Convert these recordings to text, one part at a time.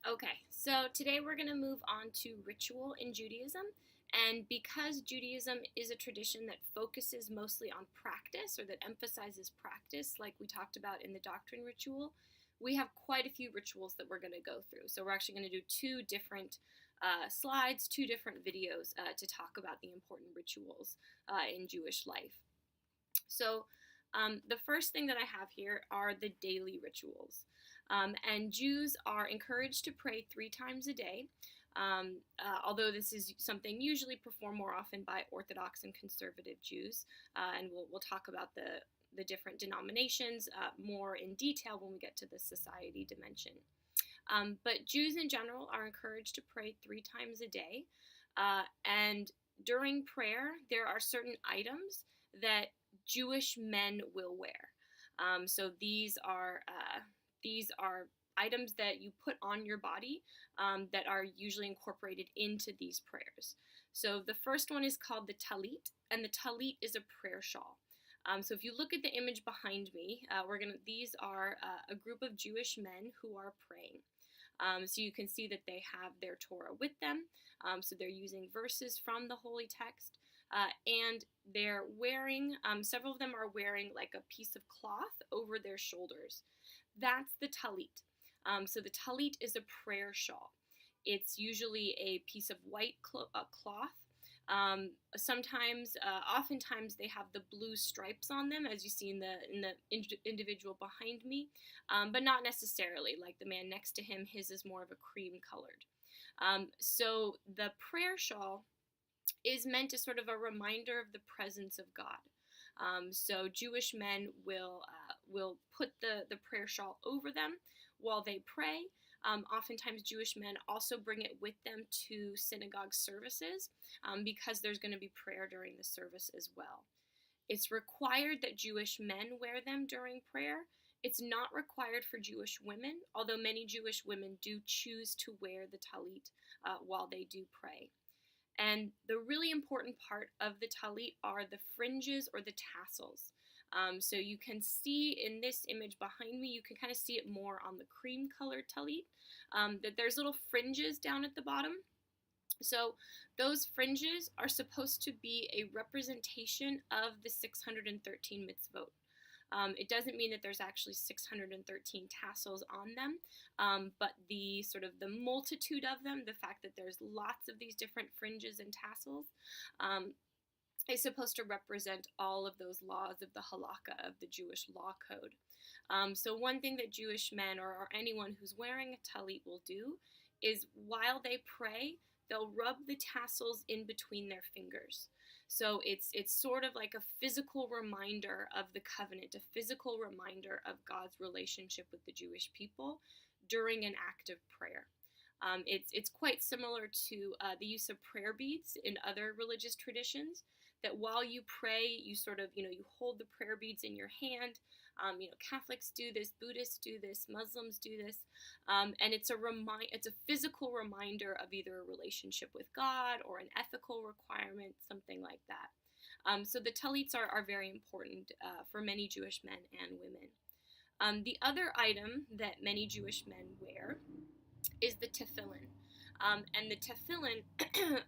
Okay, so today we're going to move on to ritual in Judaism. And because Judaism is a tradition that focuses mostly on practice or that emphasizes practice, like we talked about in the doctrine ritual, we have quite a few rituals that we're going to go through. So we're actually going to do two different slides, two different videos to talk about the important rituals in Jewish life. So the first thing that I have here are the daily rituals. And Jews are encouraged to pray 3 times a day, although this is something usually performed more often by Orthodox and conservative Jews. And we'll talk about the different denominations more in detail when we get to the society dimension. But Jews in general are encouraged to pray 3 times a day. And during prayer, there are certain items that Jewish men will wear. So these are items that you put on your body that are usually incorporated into these prayers. So the first one is called the talit, and the talit is a prayer shawl. So if you look at the image behind me, these are a group of Jewish men who are praying. So you can see that they have their Torah with them. So they're using verses from the holy text. And they're wearing, several of them are wearing like a piece of cloth over their shoulders. That's the talit. So the talit is a prayer shawl. It's usually a piece of white cloth. Oftentimes they have the blue stripes on them, as you see in the individual behind me, but not necessarily. Like the man next to him, his is more of a cream colored. So the prayer shawl is meant as sort of a reminder of the presence of God. So Jewish men will put the prayer shawl over them while they pray. Oftentimes Jewish men also bring it with them to synagogue services because there's going to be prayer during the service as well. It's required that Jewish men wear them during prayer. It's not required for Jewish women, although many Jewish women do choose to wear the talit while they do pray. And the really important part of the talit are the fringes or the tassels. So you can see in this image behind me, you can kind of see it more on the cream colored talit, that there's little fringes down at the bottom. So those fringes are supposed to be a representation of the 613 mitzvot. It doesn't mean that there's actually 613 tassels on them, but the multitude of them, the fact that there's lots of these different fringes and tassels, is supposed to represent all of those laws of the halakha, of the Jewish law code. So one thing that Jewish men or anyone who's wearing a talit will do is while they pray, they'll rub the tassels in between their fingers. So it's sort of like a physical reminder of the covenant, a physical reminder of God's relationship with the Jewish people during an act of prayer. It's quite similar to the use of prayer beads in other religious traditions, that while you pray, you you hold the prayer beads in your hand. Catholics do this, Buddhists do this, Muslims do this, and it's a physical reminder of either a relationship with God or an ethical requirement, something like that. So the talits are very important for many Jewish men and women. The other item that many Jewish men wear is the tefillin. And the tefillin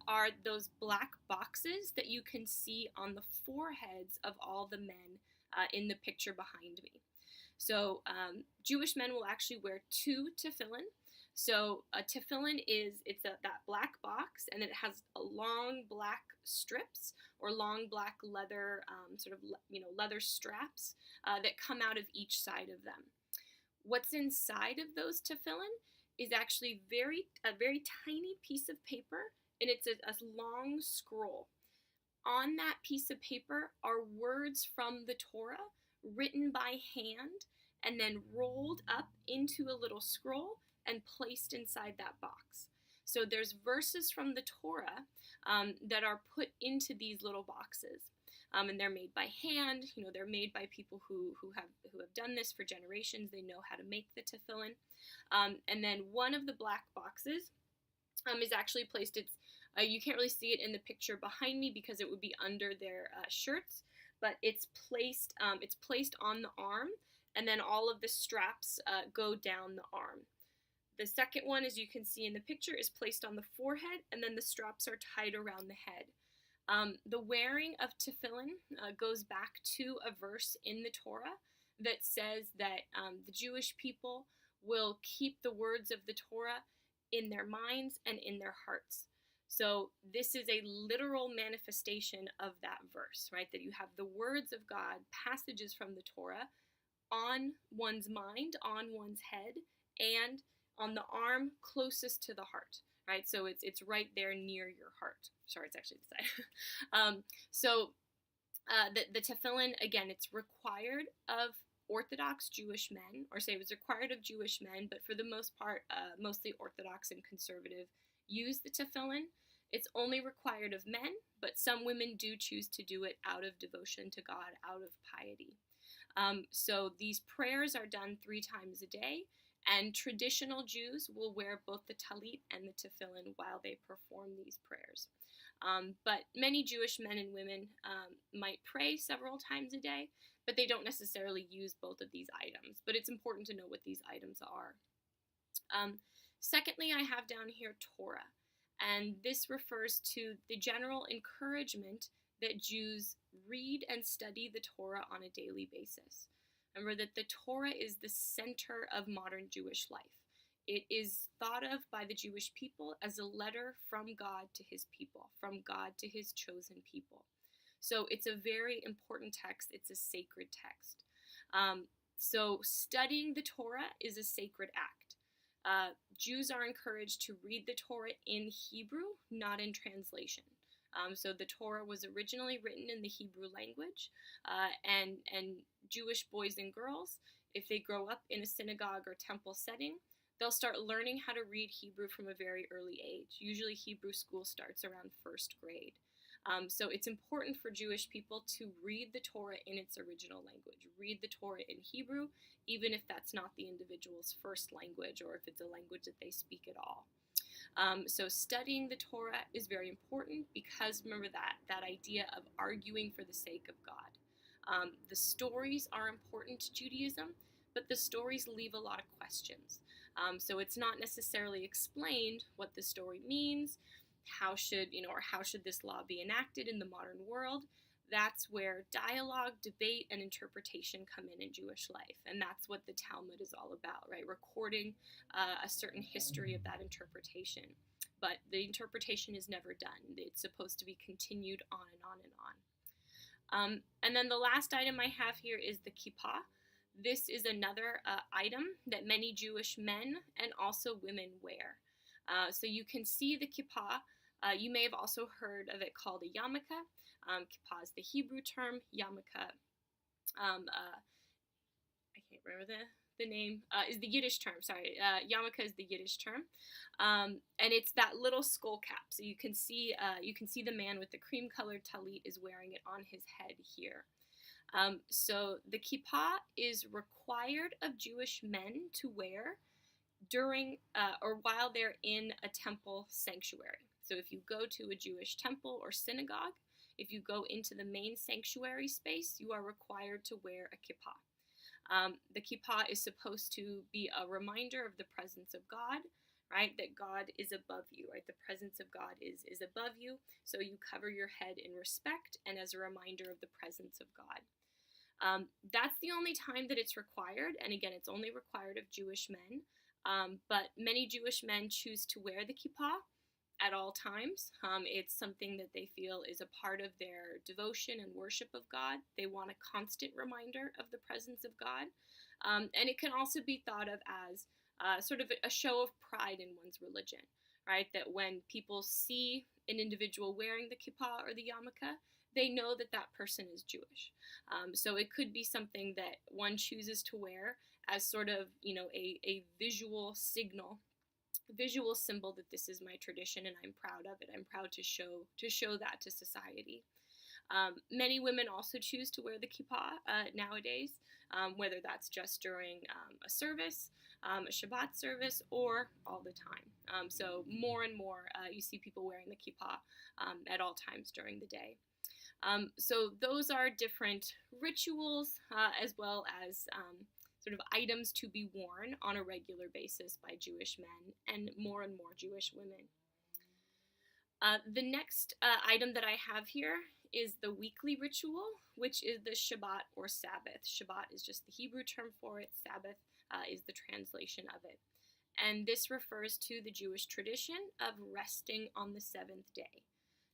are those black boxes that you can see on the foreheads of all the men in the picture behind me. So Jewish men will actually wear 2 tefillin. So a tefillin that black box, and it has a long black strips or long black leather leather straps that come out of each side of them. What's inside of those tefillin is actually a very tiny piece of paper, and it's a long scroll. On that piece of paper are words from the Torah written by hand and then rolled up into a little scroll and placed inside that box. So there's verses from the Torah that are put into these little boxes. And they're made by hand. They're made by people who have done this for generations. They know how to make the tefillin. And then one of the black boxes is actually placed. You can't really see it in the picture behind me because it would be under their shirts, but it's placed on the arm, and then all of the straps go down the arm. The second one, as you can see in the picture, is placed on the forehead, and then the straps are tied around the head. The wearing of tefillin goes back to a verse in the Torah that says that the Jewish people will keep the words of the Torah in their minds and in their hearts. So this is a literal manifestation of that verse, right? That you have the words of God, passages from the Torah, on one's mind, on one's head, and on the arm closest to the heart, right? So it's right there near your heart. Sorry, it's actually this side. The tefillin, again, it's required of Orthodox Jewish men, or say it was required of Jewish men, but for the most part, mostly Orthodox and conservative use the tefillin. It's only required of men, but some women do choose to do it out of devotion to God, out of piety. So these prayers are done 3 times a day, and traditional Jews will wear both the talit and the tefillin while they perform these prayers. But many Jewish men and women might pray several times a day, but they don't necessarily use both of these items. But it's important to know what these items are. Secondly, I have down here Torah, and this refers to the general encouragement that Jews read and study the Torah on a daily basis. Remember that the Torah is the center of modern Jewish life. It is thought of by the Jewish people as a letter from God to his people, from God to his chosen people. So it's a very important text. It's a sacred text. So studying the Torah is a sacred act. Jews are encouraged to read the Torah in Hebrew, not in translation. So the Torah was originally written in the Hebrew language, and Jewish boys and girls, if they grow up in a synagogue or temple setting, they'll start learning how to read Hebrew from a very early age. Usually Hebrew school starts around 1st grade. So it's important for Jewish people to read the Torah in its original language, read the Torah in Hebrew, even if that's not the individual's first language or if it's a language that they speak at all. So studying the Torah is very important because remember that idea of arguing for the sake of God. The stories are important to Judaism, but the stories leave a lot of questions. So it's not necessarily explained what the story means, how should this law be enacted in the modern world. That's where dialogue, debate, and interpretation come in Jewish life. And that's what the Talmud is all about, right? Recording a certain history of that interpretation. But the interpretation is never done. It's supposed to be continued on and on and on. And then the last item I have here is the kippah. This is another item that many Jewish men and also women wear. So you can see the kippah. You may have also heard of it called a yarmulke. Kippah is the Hebrew term. Yarmulke, I can't remember the name, is the Yiddish term. Sorry, yarmulke is the Yiddish term, and it's that little skull cap. So you can see the man with the cream-colored talit is wearing it on his head here. So the kippah is required of Jewish men to wear during or while they're in a temple sanctuary. So if you go to a Jewish temple or synagogue, if you go into the main sanctuary space, you are required to wear a kippah. The kippah is supposed to be a reminder of the presence of God, right? That God is above you, right? The presence of God is above you, so you cover your head in respect and as a reminder of the presence of God. That's the only time that it's required, and again, it's only required of Jewish men, but many Jewish men choose to wear the kippah at all times. It's something that they feel is a part of their devotion and worship of God. They want a constant reminder of the presence of God. And it can also be thought of as sort of a show of pride in one's religion, right? That when people see an individual wearing the kippah or the yarmulke, they know that that person is Jewish. So it could be something that one chooses to wear as sort of, a visual signal, visual symbol that this is my tradition and I'm proud of it. I'm proud to show that to society. Many women also choose to wear the kippah nowadays, whether that's just during a service, a Shabbat service, or all the time. So more and more you see people wearing the kippah at all times during the day. So those are different rituals as well as sort of items to be worn on a regular basis by Jewish men and more Jewish women. The next item that I have here is the weekly ritual, which is the Shabbat or Sabbath. Shabbat is just the Hebrew term for it. Sabbath is the translation of it. And this refers to the Jewish tradition of resting on the seventh day.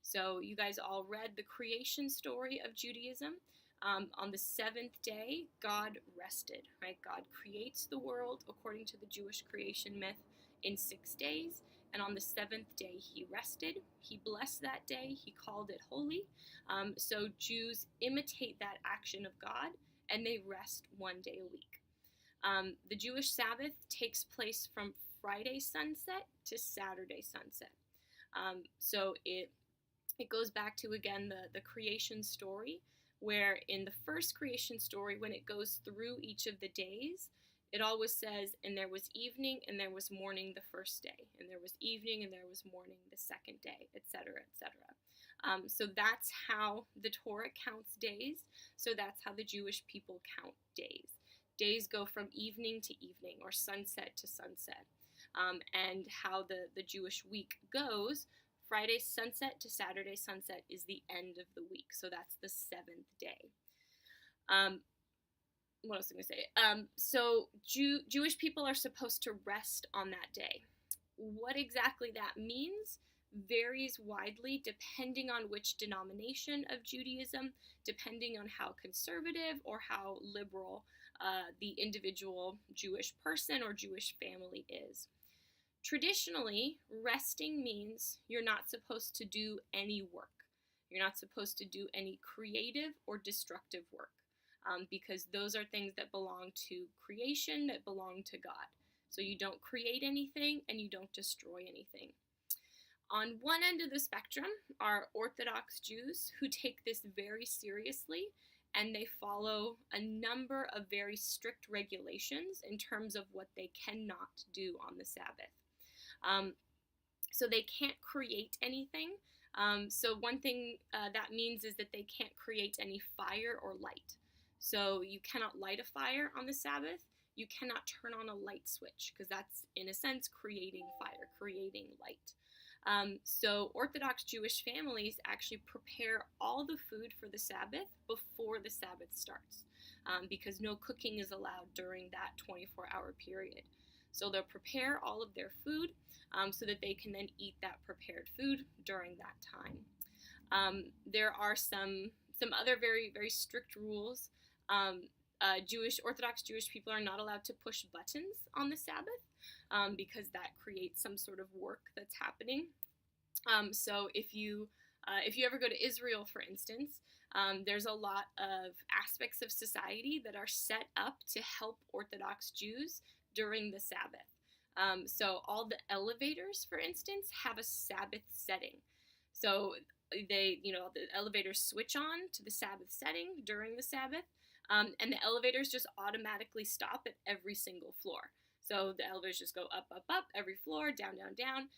So you guys all read the creation story of Judaism. On the seventh day, God rested, right? God creates the world according to the Jewish creation myth in 6 days. And on the seventh day, he rested. He blessed that day. He called it holy. So Jews imitate that action of God, and they rest 1 day a week. The Jewish Sabbath takes place from Friday sunset to Saturday sunset. So it goes back to, again, the creation story, where in the first creation story, when it goes through each of the days, it always says, and there was evening and there was morning the first day, and there was evening and there was morning the second day, etc., etc. So that's how the Torah counts days. So that's how the Jewish people count days. Days go from evening to evening, or sunset to sunset. And how the Jewish week goes, Friday sunset to Saturday sunset is the end of the week. So that's the seventh day. What else am I going to say? So Jewish people are supposed to rest on that day. What exactly that means varies widely depending on which denomination of Judaism, depending on how conservative or how liberal the individual Jewish person or Jewish family is. Traditionally, resting means you're not supposed to do any work. You're not supposed to do any creative or destructive work. Because those are things that belong to creation, that belong to God. So you don't create anything and you don't destroy anything. On one end of the spectrum are Orthodox Jews who take this very seriously, and they follow a number of very strict regulations in terms of what they cannot do on the Sabbath. So they can't create anything. So one thing that means is that they can't create any fire or light. So you cannot light a fire on the Sabbath. You cannot turn on a light switch, because that's, in a sense, creating fire, creating light. So Orthodox Jewish families actually prepare all the food for the Sabbath before the Sabbath starts, because no cooking is allowed during that 24-hour period. So they'll prepare all of their food so that they can then eat that prepared food during that time. There are some other very, very strict rules. Orthodox Jewish people are not allowed to push buttons on the Sabbath because that creates some sort of work that's happening. So if you ever go to Israel, for instance, there's a lot of aspects of society that are set up to help Orthodox Jews during the Sabbath. So all the elevators, for instance, have a Sabbath setting. So the elevators switch on to the Sabbath setting during the Sabbath, and the elevators just automatically stop at every single floor. So the elevators just go up, up, up, every floor, down, down, down,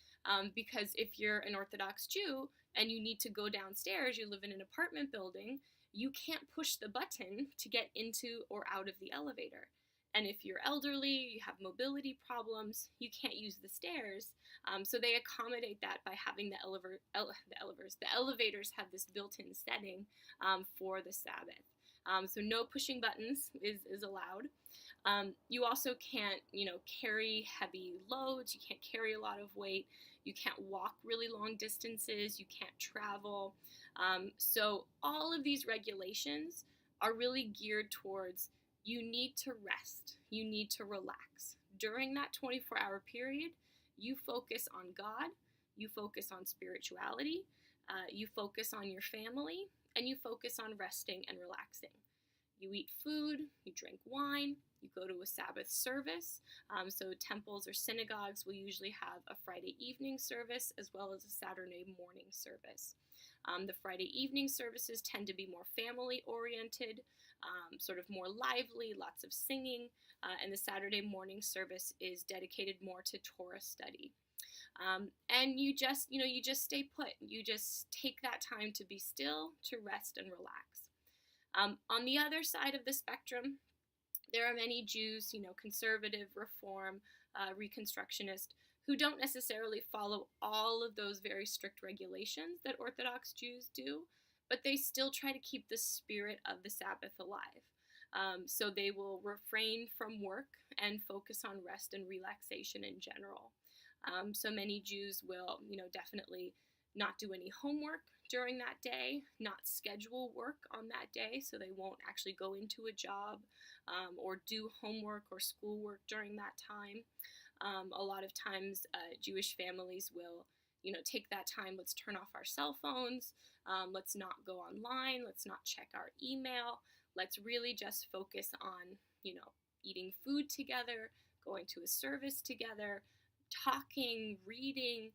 because if you're an Orthodox Jew and you need to go downstairs, you live in an apartment building, you can't push the button to get into or out of the elevator. And if you're elderly, you have mobility problems, you can't use the stairs. So they accommodate that by having the elevators have this built-in setting for the Sabbath. So no pushing buttons is allowed. You also can't, carry heavy loads. You can't carry a lot of weight. You can't walk really long distances. You can't travel. So all of these regulations are really geared towards you need to rest. You need to relax. During that 24-hour period, you focus on God. You focus on spirituality. You focus on your family. And you focus on resting and relaxing. You eat food, you drink wine, you go to a Sabbath service. So temples or synagogues will usually have a Friday evening service as well as a Saturday morning service. The Friday evening services tend to be more family-oriented, sort of more lively, lots of singing, and the Saturday morning service is dedicated more to Torah study. And you just stay put. You just take that time to be still, to rest and relax. On the other side of the spectrum There are many Jews, conservative, reform, reconstructionist, who don't necessarily follow all of those very strict regulations that Orthodox Jews do, but they still try to keep the spirit of the Sabbath alive. So they will refrain from work and focus on rest and relaxation in general. So many Jews will, definitely not do any homework during that day, not schedule work on that day, so they won't actually go into a job or do homework or schoolwork during that time. A lot of times, Jewish families will, take that time. Let's turn off our cell phones. Let's not go online. Let's not check our email. Let's really just focus on, eating food together, going to a service together, talking, reading,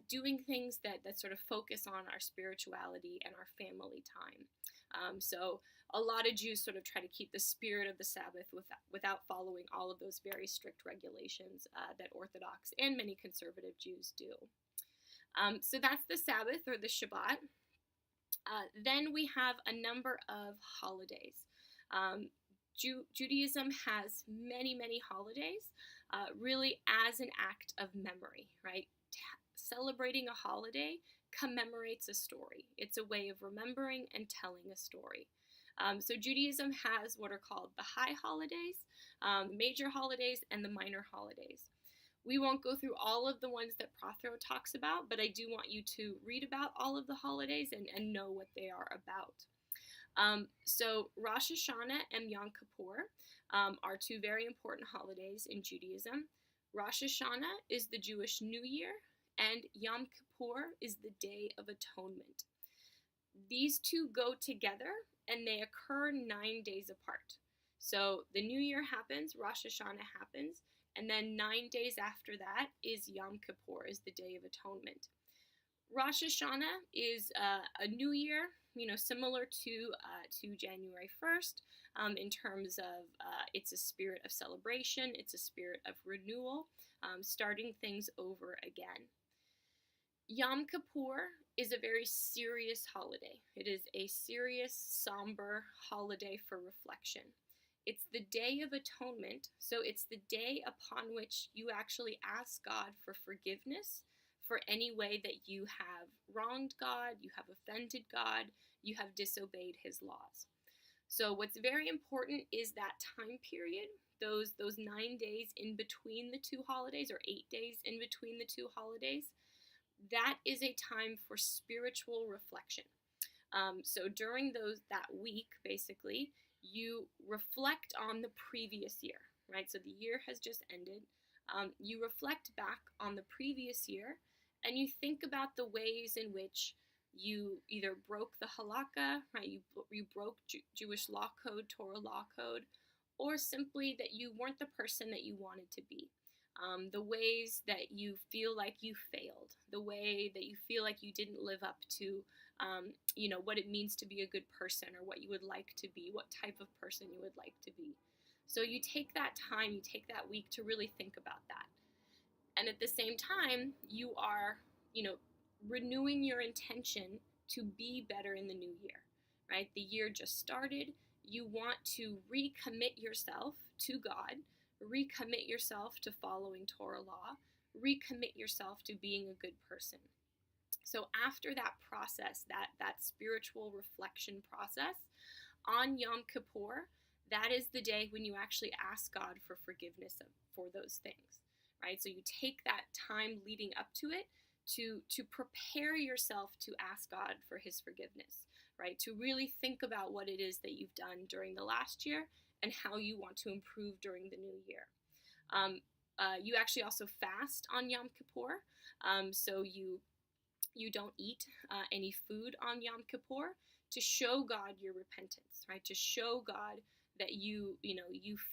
doing things that sort of focus on our spirituality and our family time. So a lot of Jews sort of try to keep the spirit of the Sabbath without following all of those very strict regulations that Orthodox and many conservative Jews do. So that's the Sabbath, or the Shabbat. Then we have a number of holidays. Judaism has many, many holidays, really as an act of memory, right? Celebrating a holiday commemorates a story. It's a way of remembering and telling a story. So Judaism has what are called the high holidays, major holidays, and the minor holidays. We won't go through all of the ones that Prothero talks about, but I do want you to read about all of the holidays and know what they are about. So Rosh Hashanah and Yom Kippur are two very important holidays in Judaism. Rosh Hashanah is the Jewish New Year, and Yom Kippur is the Day of Atonement. These two go together, and they occur 9 days apart. So the New Year happens, Rosh Hashanah happens, and then 9 days after that is Yom Kippur, is the Day of Atonement. Rosh Hashanah is a new year, similar to January 1st, in terms of it's a spirit of celebration, it's a spirit of renewal, starting things over again. Yom Kippur is a very serious holiday. It is a serious, somber holiday for reflection. It's the Day of Atonement, so it's the day upon which you actually ask God for forgiveness for any way that you have wronged God, you have offended God, you have disobeyed His laws. So what's very important is that time period, those 9 days in between the two holidays, or 8 days in between the two holidays. That is a time for spiritual reflection. So during that week, basically, you reflect on the previous year, right? So the year has just ended. You reflect back on the previous year, and you think about the ways in which you either broke the halakha, right? You broke Jewish law code, Torah law code, or simply that you weren't the person that you wanted to be. The ways that you feel like you failed, the way that you feel like you didn't live up to, what it means to be a good person, or what you would like to be, what type of person you would like to be. So you take that time, you take that week to really think about that. And at the same time, you are, renewing your intention to be better in the new year, right? The year just started. You want to recommit yourself to God, recommit yourself to following Torah law, recommit yourself to being a good person. So after that process, that spiritual reflection process, on Yom Kippur, that is the day when you actually ask God for forgiveness for those things, right? So you take that time leading up to it to prepare yourself to ask God for His forgiveness, right? To really think about what it is that you've done during the last year and how you want to improve during the new year. You actually also fast on Yom Kippur, so you don't eat any food on Yom Kippur to show God your repentance, right? To show God that you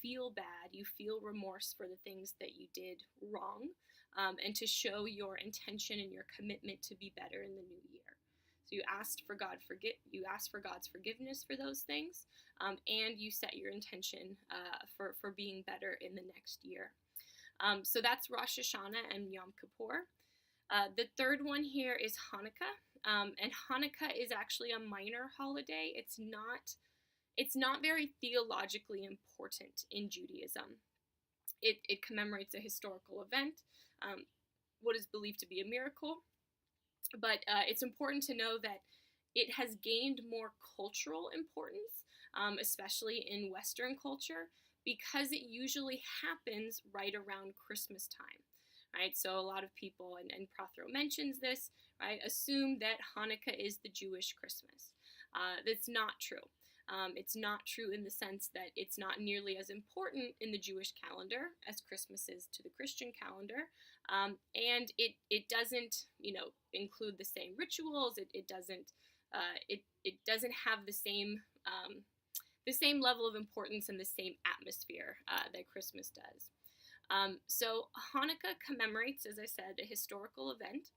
feel bad, you feel remorse for the things that you did wrong, and to show your intention and your commitment to be better in the new year. So you ask for God's forgiveness for those things, and you set your intention for being better in the next year. So that's Rosh Hashanah and Yom Kippur. The third one here is Hanukkah, and Hanukkah is actually a minor holiday. It's not It's not very theologically important in Judaism. It commemorates a historical event, what is believed to be a miracle, but it's important to know that it has gained more cultural importance, especially in Western culture, because it usually happens right around Christmas time, right? So a lot of people, and Prothero mentions this, right, assume that Hanukkah is the Jewish Christmas. That's not true. It's not true in the sense that it's not nearly as important in the Jewish calendar as Christmas is to the Christian calendar, and it doesn't, include the same rituals. It doesn't it doesn't have the same level of importance and the same atmosphere that Christmas does. So Hanukkah commemorates, as I said, a historical event.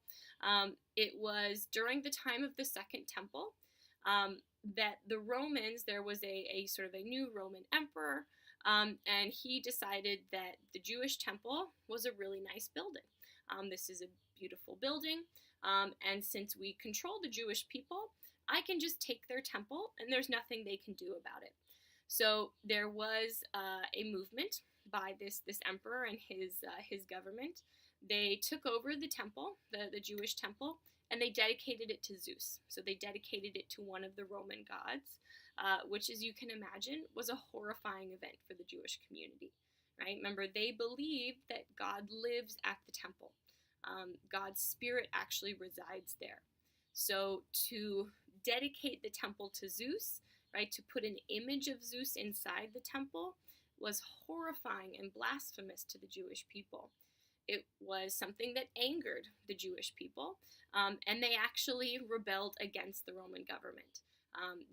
It was during the time of the Second Temple. That the Romans, there was a sort of a new Roman emperor, and he decided that the Jewish temple was a really nice building. This is a beautiful building, and since we control the Jewish people, I can just take their temple, and there's nothing they can do about it. So there was a movement by this emperor and his government. They took over the temple, the Jewish temple, and they dedicated it to Zeus. So they dedicated it to one of the Roman gods, which, as you can imagine, was a horrifying event for the Jewish community, right? Remember, they believed that God lives at the temple. God's spirit actually resides there. So to dedicate the temple to Zeus, right, to put an image of Zeus inside the temple, was horrifying and blasphemous to the Jewish people. It was something that angered the Jewish people, and they actually rebelled against the Roman government.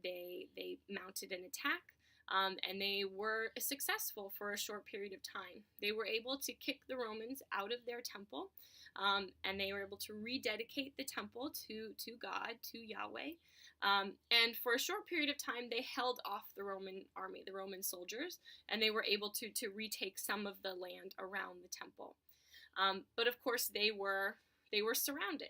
They mounted an attack, and they were successful for a short period of time. They were able to kick the Romans out of their temple, and they were able to rededicate the temple to God, to Yahweh. And for a short period of time, they held off the Roman army, the Roman soldiers, and they were able to retake some of the land around the temple. But of course, they were surrounded.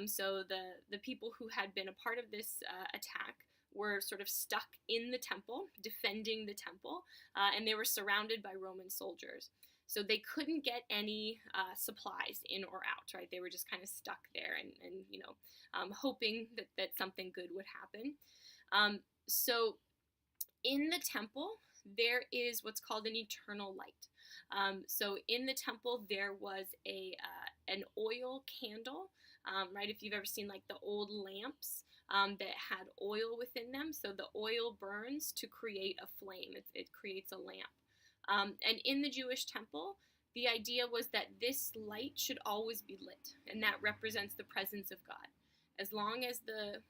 So the people who had been a part of this attack were sort of stuck in the temple, defending the temple, and they were surrounded by Roman soldiers. So they couldn't get any supplies in or out, right? They were just kind of stuck there and hoping that something good would happen. So in the temple, there is what's called an eternal light. So in the temple, there was an oil candle, right? If you've ever seen like the old lamps that had oil within them, so the oil burns to create a flame. It creates a lamp. And in the Jewish temple, the idea was that this light should always be lit, and that represents the presence of God. As long as the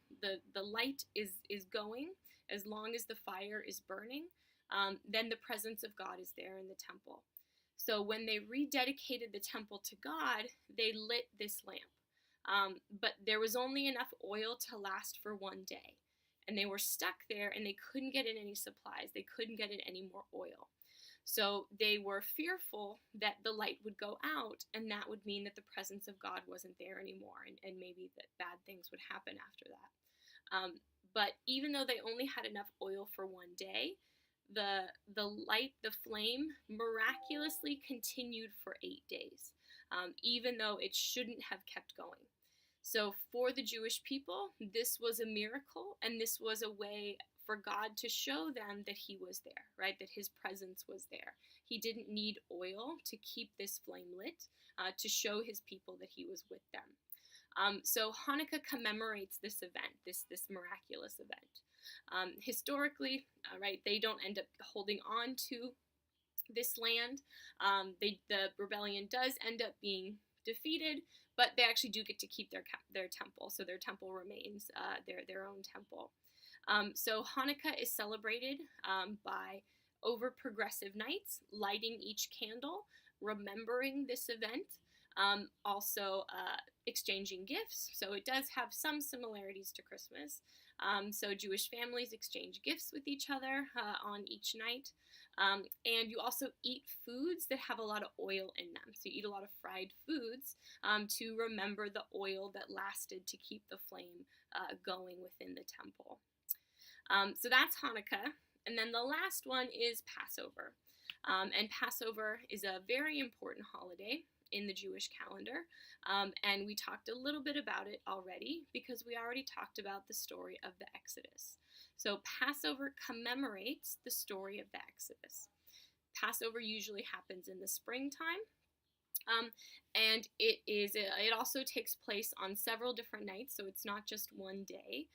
light is going, as long as the fire is burning, then the presence of God is there in the temple. So when they rededicated the temple to God, they lit this lamp. But there was only enough oil to last for one day. And they were stuck there, and they couldn't get in any supplies. They couldn't get in any more oil. So they were fearful that the light would go out, and that would mean that the presence of God wasn't there anymore, and maybe that bad things would happen after that. But even though they only had enough oil for one day, the light, the flame, miraculously continued for 8 days, even though it shouldn't have kept going. So for the Jewish people, this was a miracle, and this was a way for God to show them that he was there, right? That his presence was there. He didn't need oil to keep this flame lit, to show his people that he was with them. So Hanukkah commemorates this event, this miraculous event. Historically, right, they don't end up holding on to this land. The rebellion does end up being defeated, but they actually do get to keep their temple. So their temple remains their own temple. So Hanukkah is celebrated by over progressive nights, lighting each candle, remembering this event, also exchanging gifts. So it does have some similarities to Christmas. So Jewish families exchange gifts with each other on each night. And you also eat foods that have a lot of oil in them. So you eat a lot of fried foods to remember the oil that lasted to keep the flame going within the temple. So that's Hanukkah. And then the last one is Passover. And Passover is a very important holiday in the Jewish calendar. And we talked a little bit about it already because we already talked about the story of the Exodus. So Passover commemorates the story of the Exodus. Passover usually happens in the springtime. And it also takes place on several different nights, so it's not just one day.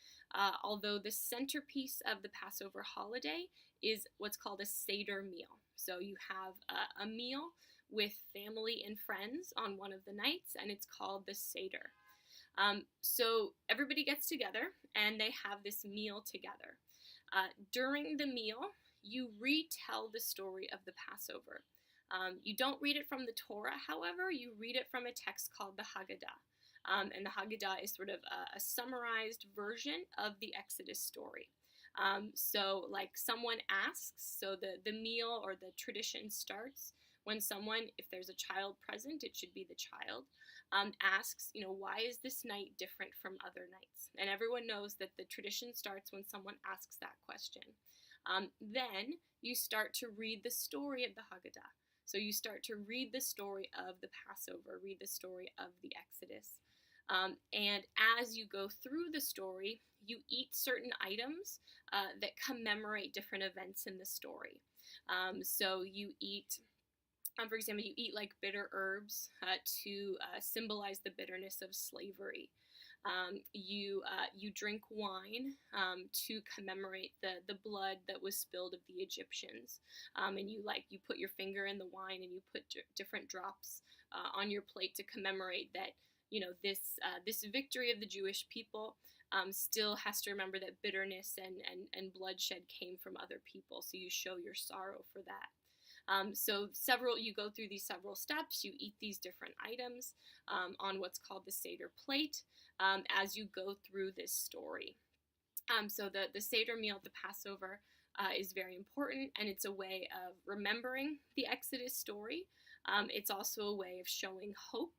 Although the centerpiece of the Passover holiday is what's called a Seder meal. So you have a meal with family and friends on one of the nights, and it's called the Seder. So everybody gets together, and they have this meal together. During the meal, you retell the story of the Passover. You don't read it from the Torah, however, you read it from a text called the Haggadah. And the Haggadah is sort of a summarized version of the Exodus story. So like someone asks, so the meal or the tradition starts when someone, if there's a child present, it should be the child, asks, why is this night different from other nights? And everyone knows that the tradition starts when someone asks that question. Then you start to read the story of the Haggadah. So you start to read the story of the Passover, read the story of the Exodus. And as you go through the story, you eat certain items that commemorate different events in the story. So you eat, for example, you eat like bitter herbs to symbolize the bitterness of slavery. You drink wine to commemorate the blood that was spilled of the Egyptians, and you put your finger in the wine and you put different drops on your plate to commemorate that this victory of the Jewish people still has to remember that bitterness and bloodshed came from other people, so you show your sorrow for that. So you go through these several steps, you eat these different items on what's called the Seder plate as you go through this story. So the Seder meal at the Passover is very important, and it's a way of remembering the Exodus story. It's also a way of showing hope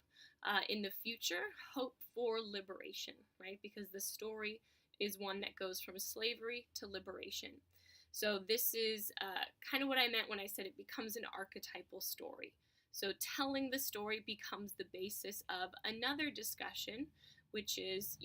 in the future, hope for liberation, right? Because the story is one that goes from slavery to liberation. So this is kind of what I meant when I said it becomes an archetypal story. So telling the story becomes the basis of another discussion, which is,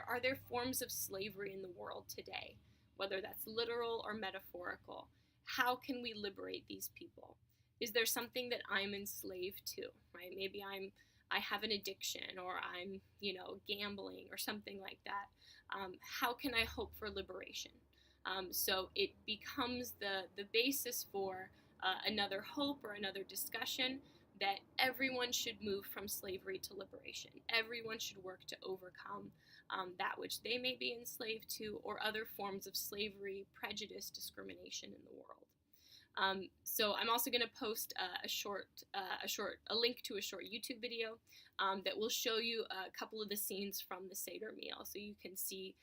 are there forms of slavery in the world today, whether that's literal or metaphorical? How can we liberate these people? Is there something that I'm enslaved to, right? Maybe I have an addiction, or I'm, gambling or something like that. How can I hope for liberation? So it becomes the basis for another hope or another discussion that everyone should move from slavery to liberation. Everyone should work to overcome that which they may be enslaved to, or other forms of slavery, prejudice, discrimination in the world. So I'm also going to post a link to a short YouTube video that will show you a couple of the scenes from the Seder meal, so you can see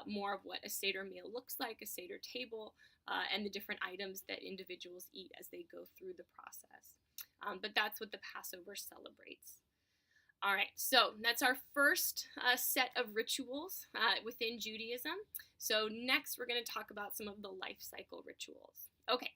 more of what a Seder meal looks like, a Seder table, and the different items that individuals eat as they go through the process. But that's what the Passover celebrates. All right, so that's our first set of rituals within Judaism. So next we're going to talk about some of the life cycle rituals. Okay,